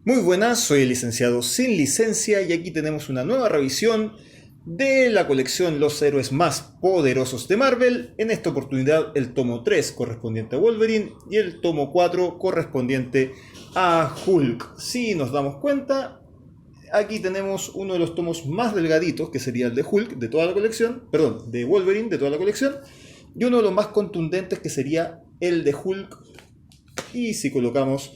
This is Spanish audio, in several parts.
Muy buenas, soy el licenciado sin licencia y aquí tenemos una nueva revisión de la colección Los héroes más poderosos de Marvel. En esta oportunidad el tomo 3 correspondiente a Wolverine y el tomo 4 correspondiente a Hulk. Si nos damos cuenta, aquí tenemos uno de los tomos más delgaditos, que sería el de Hulk de toda la colección, perdón, de Wolverine de toda la colección, y uno de los más contundentes, que sería el de Hulk. Y si colocamos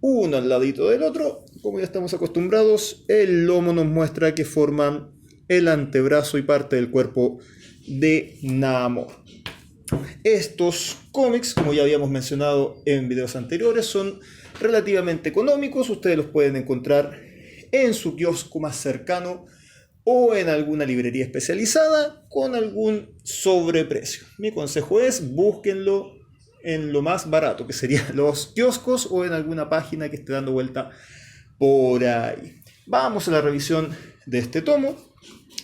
uno al ladito del otro, como ya estamos acostumbrados, el lomo nos muestra que forman el antebrazo y parte del cuerpo de Namor. Estos cómics, como ya habíamos mencionado en videos anteriores, son relativamente económicos. Ustedes los pueden encontrar en su kiosco más cercano o en alguna librería especializada con algún sobreprecio. Mi consejo es búsquenlo en lo más barato, que serían los kioscos o en alguna página que esté dando vuelta por ahí. Vamos a la revisión de este tomo,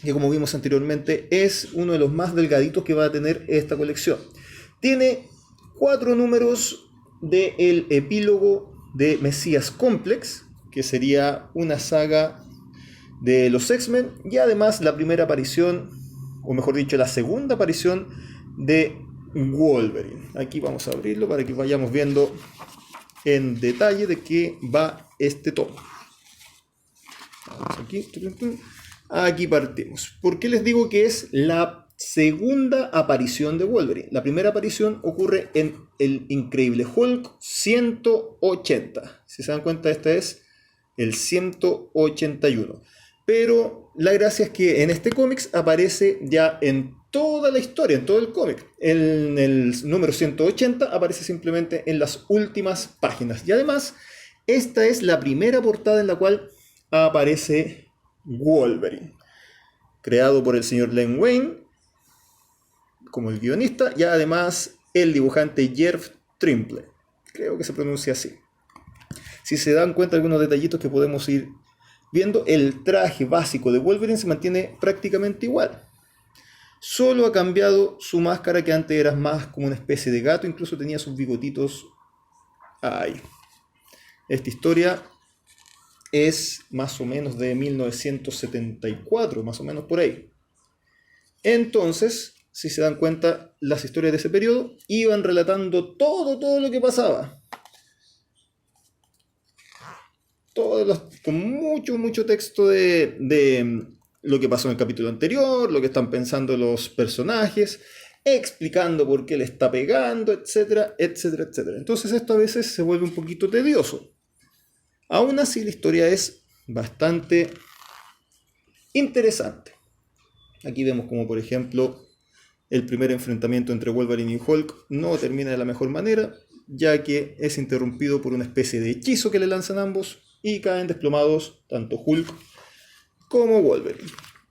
que como vimos anteriormente es uno de los más delgaditos que va a tener esta colección. Tiene 4 números del epílogo de Mesías Complex, que sería una saga de los X-Men, y además la primera aparición, o mejor dicho, la segunda aparición de Wolverine. Aquí vamos a abrirlo para que vayamos viendo en detalle de qué va este tomo. Aquí partimos. ¿Por qué les digo que es la segunda aparición de Wolverine? La primera aparición ocurre en el Increíble Hulk 180. Si se dan cuenta, este es el 181. Pero la gracia es que en este cómic aparece ya en toda la historia, en todo el cómic. En el número 180 aparece simplemente en las últimas páginas. Y además, esta es la primera portada en la cual aparece Wolverine, creado por el señor Len Wein como el guionista, y además el dibujante Jeff Trimple. Creo que se pronuncia así. Si se dan cuenta algunos detallitos que podemos ir viendo, el traje básico de Wolverine se mantiene prácticamente igual. Solo ha cambiado su máscara, que antes era más como una especie de gato, incluso tenía sus bigotitos ahí. Esta historia es más o menos de 1974, más o menos por ahí. Entonces, si se dan cuenta, las historias de ese periodo iban relatando todo lo que pasaba. Con mucho texto de lo que pasó en el capítulo anterior, lo que están pensando los personajes, explicando por qué le está pegando, etcétera. Entonces esto a veces se vuelve un poquito tedioso. Aún así, la historia es bastante interesante. Aquí vemos como, por ejemplo, el primer enfrentamiento entre Wolverine y Hulk no termina de la mejor manera, ya que es interrumpido por una especie de hechizo que le lanzan ambos y caen desplomados tanto Hulk como Wolverine.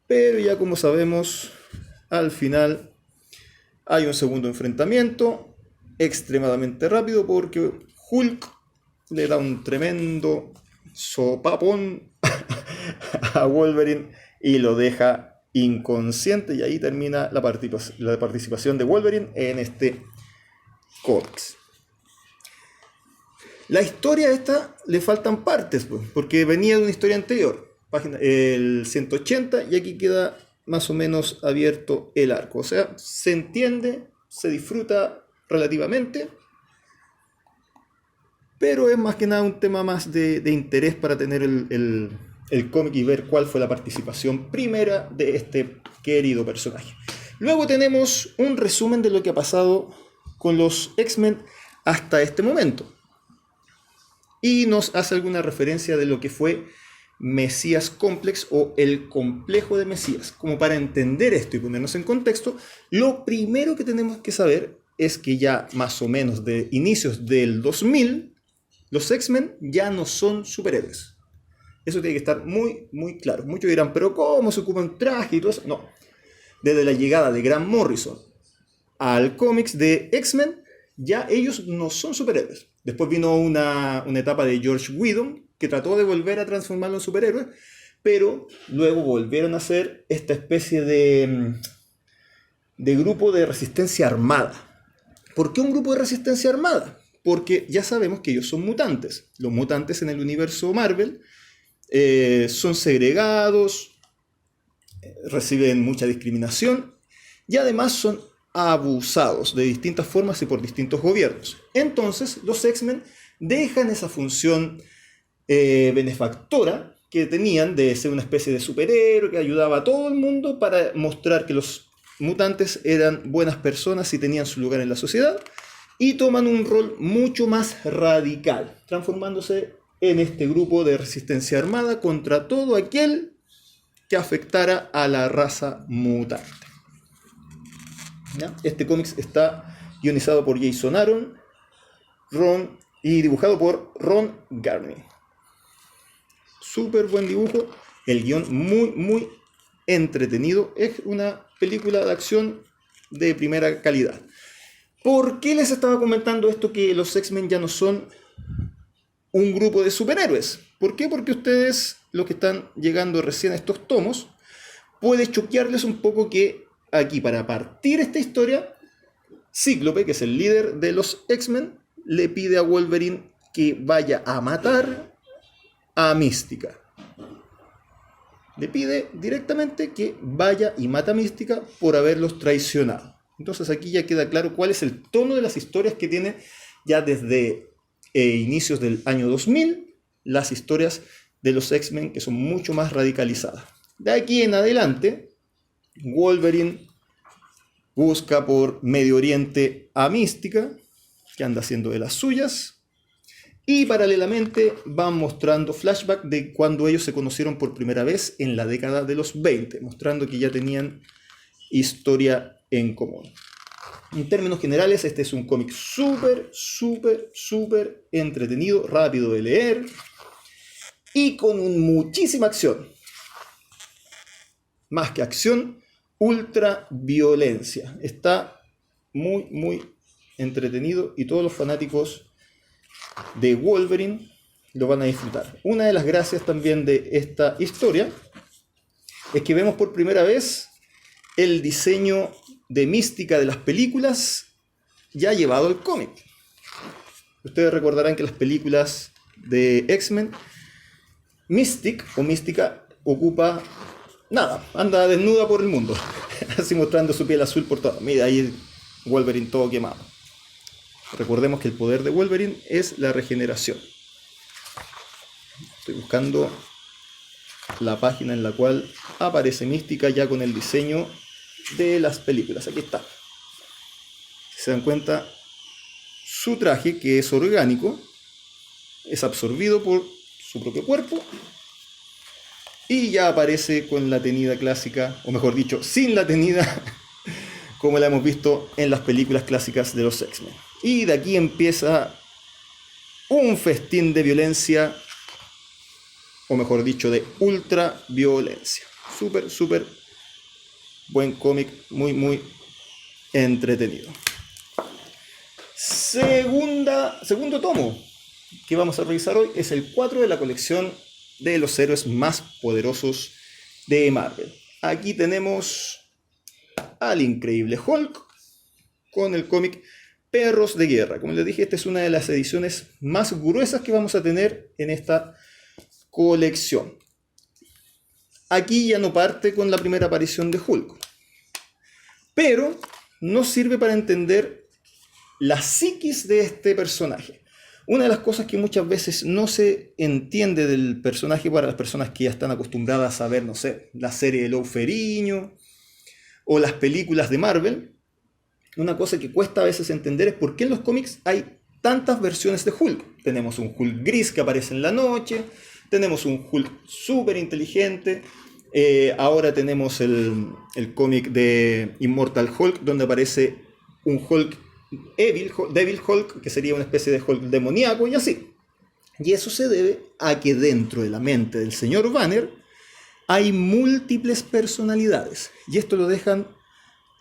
Pero ya como sabemos, al final hay un segundo enfrentamiento extremadamente rápido, porque Hulk le da un tremendo sopapón a Wolverine y lo deja inconsciente, y ahí termina la participación de Wolverine en este cómics. La historia esta le faltan partes, porque venía de una historia anterior, el 180, y aquí queda más o menos abierto el arco. O sea, se entiende, se disfruta relativamente, pero es más que nada un tema más de interés para tener el cómic y ver cuál fue la participación primera de este querido personaje. Luego tenemos un resumen de lo que ha pasado con los X-Men hasta este momento, y nos hace alguna referencia de lo que fue Mesías Complex o el complejo de Mesías. Como para entender esto y ponernos en contexto, lo primero que tenemos que saber es que ya más o menos de inicios del 2000, los X-Men ya no son superhéroes. Eso tiene que estar muy claro. Muchos dirán, pero ¿cómo se ocupa un traje y todo eso? No. Desde la llegada de Grant Morrison al cómics de X-Men, ya ellos no son superhéroes. Después vino una etapa de George Whedon, que trató de volver a transformarlo en superhéroe, pero luego volvieron a ser esta especie de grupo de resistencia armada. ¿Por qué un grupo de resistencia armada? porque ya sabemos que ellos son mutantes. Los mutantes en el universo Marvel son segregados, reciben mucha discriminación y además son abusados de distintas formas y por distintos gobiernos. Entonces los X-Men dejan esa función benefactora que tenían de ser una especie de superhéroe que ayudaba a todo el mundo para mostrar que los mutantes eran buenas personas y tenían su lugar en la sociedad, y toman un rol mucho más radical, transformándose en este grupo de resistencia armada contra todo aquel que afectara a la raza mutante. ¿Ya? Este cómic está guionizado por Jason Aaron y dibujado por Ron Garney. Súper buen dibujo, el guión muy entretenido, es una película de acción de primera calidad. ¿Por qué les estaba comentando esto que los X-Men ya no son un grupo de superhéroes? ¿Por qué? Porque ustedes, los que están llegando recién a estos tomos, puede choquearles un poco que aquí, para partir esta historia, Cíclope, que es el líder de los X-Men, le pide a Wolverine que vaya a matar a Mística. Le pide directamente que vaya y mate a Mística por haberlos traicionado. Entonces aquí ya queda claro cuál es el tono de las historias que tiene ya desde inicios del año 2000, las historias de los X-Men, que son mucho más radicalizadas. De aquí en adelante, Wolverine busca por Medio Oriente a Mística, que anda haciendo de las suyas, y paralelamente van mostrando flashback de cuando ellos se conocieron por primera vez en la década de los 20, mostrando que ya tenían historia en común. En términos generales, este es un cómic súper entretenido, rápido de leer y con muchísima acción. Más que acción, ultra violencia. Está muy entretenido y todos los fanáticos de Wolverine lo van a disfrutar. Una de las gracias también de esta historia es que vemos por primera vez el diseño de Mística de las películas ya llevado al cómic. Ustedes recordarán que las películas de X-Men, Mística ocupa nada, anda desnuda por el mundo, así mostrando su piel azul por todo. Mira, ahí Wolverine todo quemado. Recordemos que el poder de Wolverine es la regeneración. Estoy buscando la página en la cual aparece Mística ya con el diseño de las películas. Aquí está. Si se dan cuenta, su traje, que es orgánico, es absorbido por su propio cuerpo y ya aparece con la tenida clásica, o mejor dicho, sin la tenida, como la hemos visto en las películas clásicas de los X-Men. Y de aquí empieza un festín de violencia, o mejor dicho, de ultra violencia. Súper buen cómic, muy entretenido. Segundo tomo que vamos a revisar hoy es el 4 de la colección de los héroes más poderosos de Marvel. Aquí tenemos al increíble Hulk con el cómic Perros de Guerra. Como les dije, esta es una de las ediciones más gruesas que vamos a tener en esta colección. Aquí ya no parte con la primera aparición de Hulk, pero nos sirve para entender la psiquis de este personaje. Una de las cosas que muchas veces no se entiende del personaje para las personas que ya están acostumbradas a ver, no sé, la serie de Lou Ferrigno o las películas de Marvel, una cosa que cuesta a veces entender es por qué en los cómics hay tantas versiones de Hulk. Tenemos un Hulk gris que aparece en la noche, tenemos un Hulk súper inteligente, ahora tenemos el cómic de Immortal Hulk, donde aparece un Hulk Devil Hulk, que sería una especie de Hulk demoníaco y así. Y eso se debe a que dentro de la mente del señor Banner hay múltiples personalidades. Y esto lo dejan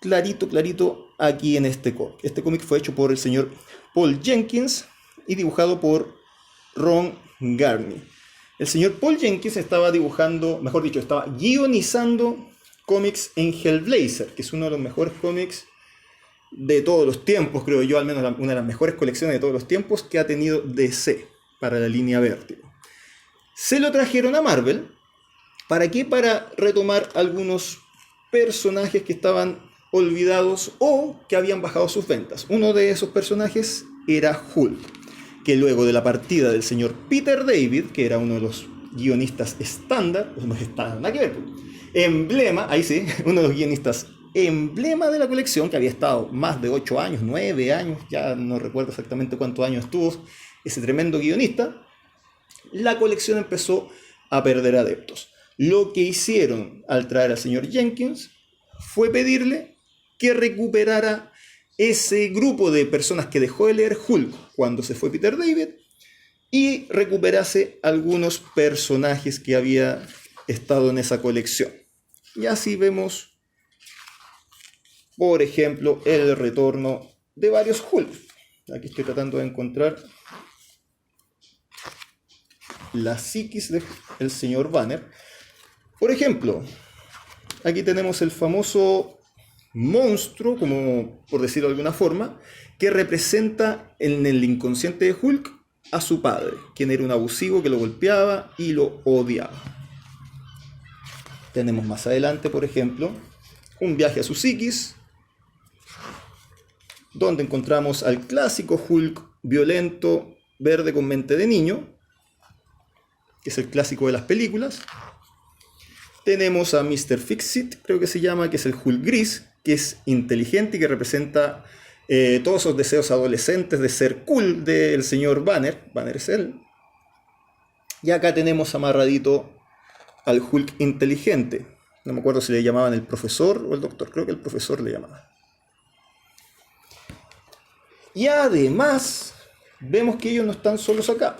clarito aquí en este cómic. Este cómic fue hecho por el señor Paul Jenkins y dibujado por Ron Garney. El señor Paul Jenkins estaba dibujando, mejor dicho, estaba guionizando cómics en Hellblazer, que es uno de los mejores cómics de todos los tiempos, creo yo, al menos una de las mejores colecciones de todos los tiempos que ha tenido DC para la línea Vértigo. Se lo trajeron a Marvel. ¿Para qué? Para retomar algunos personajes que estaban olvidados o que habían bajado sus ventas. Uno de esos personajes era Hulk, que luego de la partida del señor Peter David, que era uno de los guionistas estándar, no está nada que ver, emblema, ahí sí, uno de los guionistas emblema de la colección, que había estado más de 8 años, 9 años, ya no recuerdo exactamente cuántos años estuvo ese tremendo guionista, la colección empezó a perder adeptos. Lo que hicieron al traer al señor Jenkins fue pedirle que recuperara ese grupo de personas que dejó de leer Hulk cuando se fue Peter David y recuperase algunos personajes que había estado en esa colección. Y así vemos, por ejemplo, el retorno de varios Hulk. Aquí estoy tratando de encontrar la psiquis del señor Banner. Por ejemplo, aquí tenemos el famoso monstruo, como por decirlo de alguna forma, que representa en el inconsciente de Hulk a su padre, quien era un abusivo que lo golpeaba y lo odiaba. Tenemos más adelante, por ejemplo, un viaje a su psiquis, donde encontramos al clásico Hulk violento, verde con mente de niño, que es el clásico de las películas. Tenemos a Mr. Fix-It, creo que se llama, que es el Hulk gris, que es inteligente y que representa todos esos deseos adolescentes de ser cool del señor Banner. Banner es él. Y acá tenemos amarradito al Hulk inteligente. No me acuerdo si le llamaban el profesor o el doctor, creo que el profesor le llamaban. Y además, vemos que ellos no están solos acá.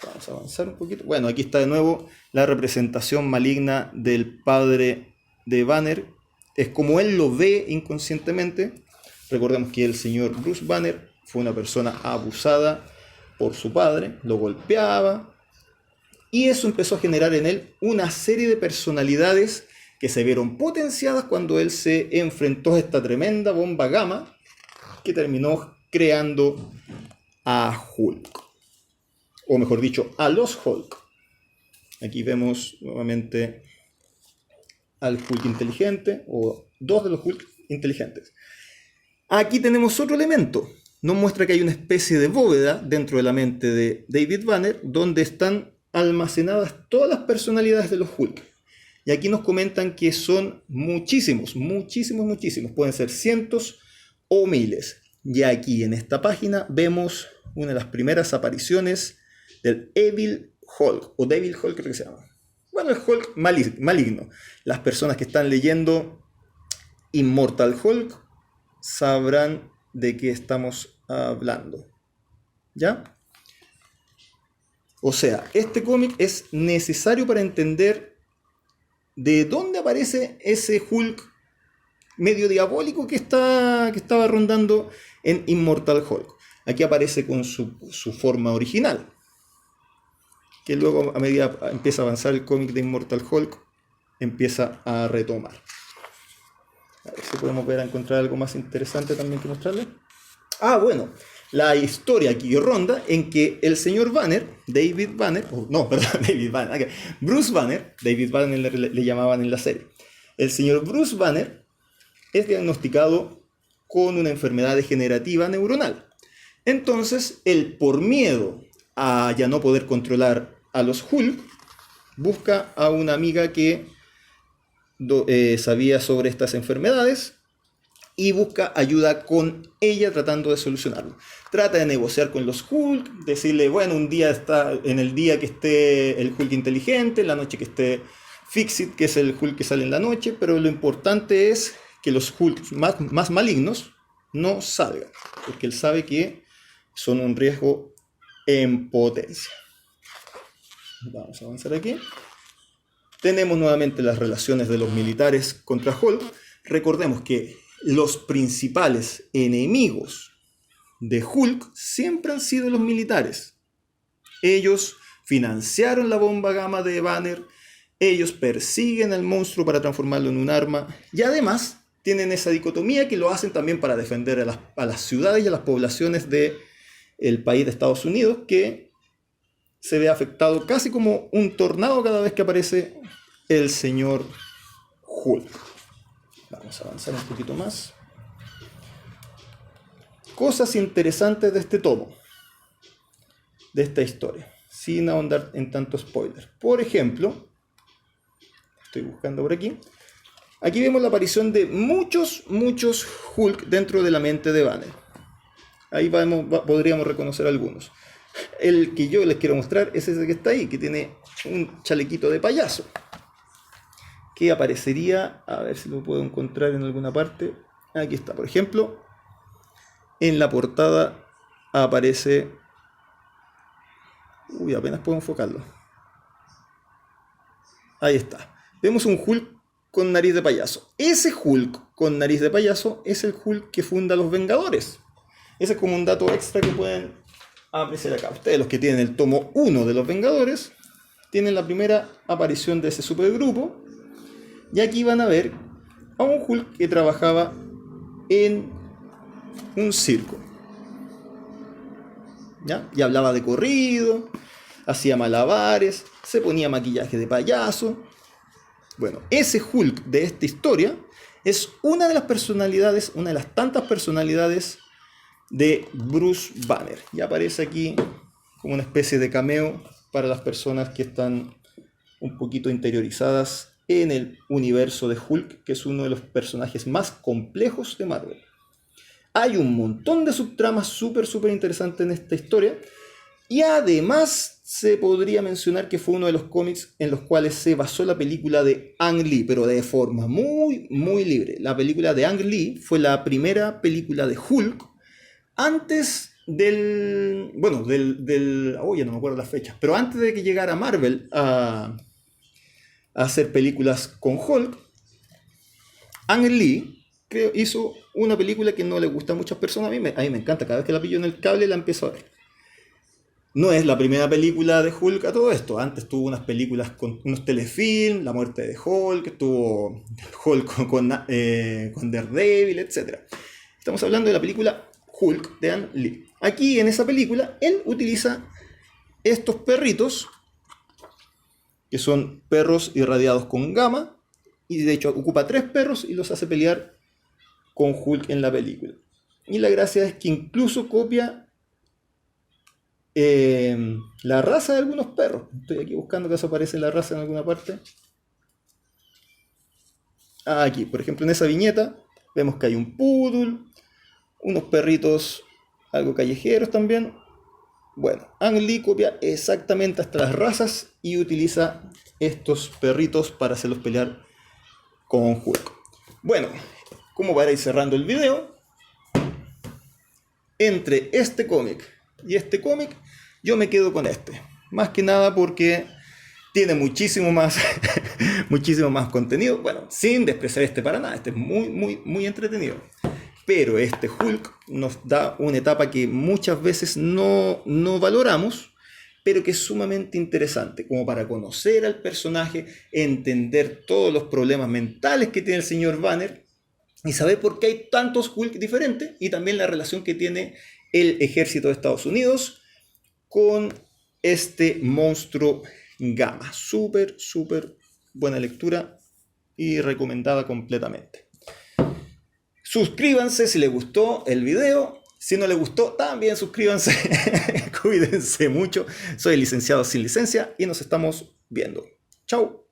Vamos a avanzar un poquito. Bueno, aquí está de nuevo la representación maligna del padre de Banner. Es como él lo ve inconscientemente. Recordemos que el señor Bruce Banner fue una persona abusada por su padre, lo golpeaba. Y eso empezó a generar en él una serie de personalidades que se vieron potenciadas cuando él se enfrentó a esta tremenda bomba gamma que terminó creando a Hulk. O mejor dicho, a los Hulk. Aquí vemos nuevamente al Hulk inteligente, o dos de los Hulk inteligentes. Aquí tenemos otro elemento. Nos muestra que hay una especie de bóveda dentro de la mente de David Banner, donde están almacenadas todas las personalidades de los Hulk. Y aquí nos comentan que son muchísimos. Pueden ser cientos o miles. Y aquí en esta página vemos una de las primeras apariciones del Evil Hulk, o Devil Hulk creo que se llama. Bueno, el Hulk maligno. Las personas que están leyendo Immortal Hulk sabrán de qué estamos hablando. ¿Ya? O sea, este cómic es necesario para entender de dónde aparece ese Hulk medio diabólico que estaba rondando en Immortal Hulk. Aquí aparece con su forma original, que luego a medida empieza a avanzar el cómic de Immortal Hulk, empieza a retomar. A ver si podemos encontrar algo más interesante también que mostrarles. Bueno, la historia aquí ronda en que el señor Banner, Bruce Banner, David Banner le llamaban en la serie. El señor Bruce Banner es diagnosticado con una enfermedad degenerativa neuronal. Entonces, él, por miedo a ya no poder controlar a los Hulk, busca a una amiga que sabía sobre estas enfermedades y busca ayuda con ella tratando de solucionarlo. Trata de negociar con los Hulk, decirle, bueno, un día está en el día que esté el Hulk inteligente, en la noche que esté Fix-It, que es el Hulk que sale en la noche, pero lo importante es que los Hulk más malignos no salgan, porque él sabe que son un riesgo en potencia. Vamos a avanzar aquí. Tenemos nuevamente las relaciones de los militares contra Hulk. Recordemos que los principales enemigos de Hulk siempre han sido los militares. Ellos financiaron la bomba gamma de Banner, ellos persiguen al monstruo para transformarlo en un arma y además tienen esa dicotomía que lo hacen también para defender a las ciudades y a las poblaciones del país de Estados Unidos, que se ve afectado casi como un tornado cada vez que aparece el señor Hulk. Vamos a avanzar un poquito más. Cosas interesantes de este tomo, de esta historia, sin ahondar en tanto spoiler. Por ejemplo, estoy buscando por aquí. Aquí vemos la aparición de muchos Hulk dentro de la mente de Banner. Ahí podríamos reconocer algunos. El que yo les quiero mostrar es ese que está ahí, que tiene un chalequito de payaso, que aparecería, a ver si lo puedo encontrar en alguna parte. Aquí está, por ejemplo, en la portada aparece... Uy, apenas puedo enfocarlo. Ahí está. Vemos un Hulk con nariz de payaso. Ese Hulk con nariz de payaso es el Hulk que funda los Vengadores. Ese es como un dato extra que pueden apreciar acá. Ustedes, los que tienen el tomo 1 de los Vengadores, tienen la primera aparición de ese supergrupo. Y aquí van a ver a un Hulk que trabajaba en un circo. ¿Ya? Y hablaba de corrido, hacía malabares, se ponía maquillaje de payaso. Bueno, ese Hulk de esta historia es una de las personalidades, una de las tantas personalidades de Bruce Banner. Y aparece aquí como una especie de cameo para las personas que están un poquito interiorizadas en el universo de Hulk, que es uno de los personajes más complejos de Marvel. Hay un montón de subtramas súper interesantes en esta historia. Y además se podría mencionar que fue uno de los cómics en los cuales se basó la película de Ang Lee, pero de forma muy libre. La película de Ang Lee fue la primera película de Hulk antes del... Bueno, ya no me acuerdo las fechas, pero antes de que llegara Marvel a hacer películas con Hulk, Ang Lee hizo una película que no le gusta a muchas personas. A mí me encanta, cada vez que la pillo en el cable la empiezo a ver. No es la primera película de Hulk a todo esto. Antes tuvo unas películas con unos telefilms, La muerte de Hulk, tuvo Hulk con Daredevil, etc. Estamos hablando de la película Hulk de Ang Lee. Aquí en esa película él utiliza estos perritos, que son perros irradiados con gamma, y de hecho ocupa 3 perros y los hace pelear con Hulk en la película. Y la gracia es que incluso copia la raza de algunos perros. Estoy aquí buscando que eso aparece la raza en alguna parte. Aquí, por ejemplo, en esa viñeta vemos que hay un poodle, unos perritos algo callejeros también. Bueno, Ang Lee copia exactamente hasta las razas y utiliza estos perritos para hacerlos pelear con Hulk. Bueno, como para ir cerrando el video, entre este cómic y este cómic, yo me quedo con este. Más que nada porque tiene muchísimo más contenido. Bueno, sin despreciar este para nada. Este es muy entretenido. Pero este Hulk nos da una etapa que muchas veces no valoramos, pero que es sumamente interesante, como para conocer al personaje, entender todos los problemas mentales que tiene el señor Banner y saber por qué hay tantos Hulk diferentes, y también la relación que tiene el ejército de Estados Unidos con este monstruo Gamma. Súper buena lectura y recomendada completamente. Suscríbanse si les gustó el video. Si no les gustó, también suscríbanse. Cuídense mucho. Soy el licenciado sin licencia y nos estamos viendo. Chau.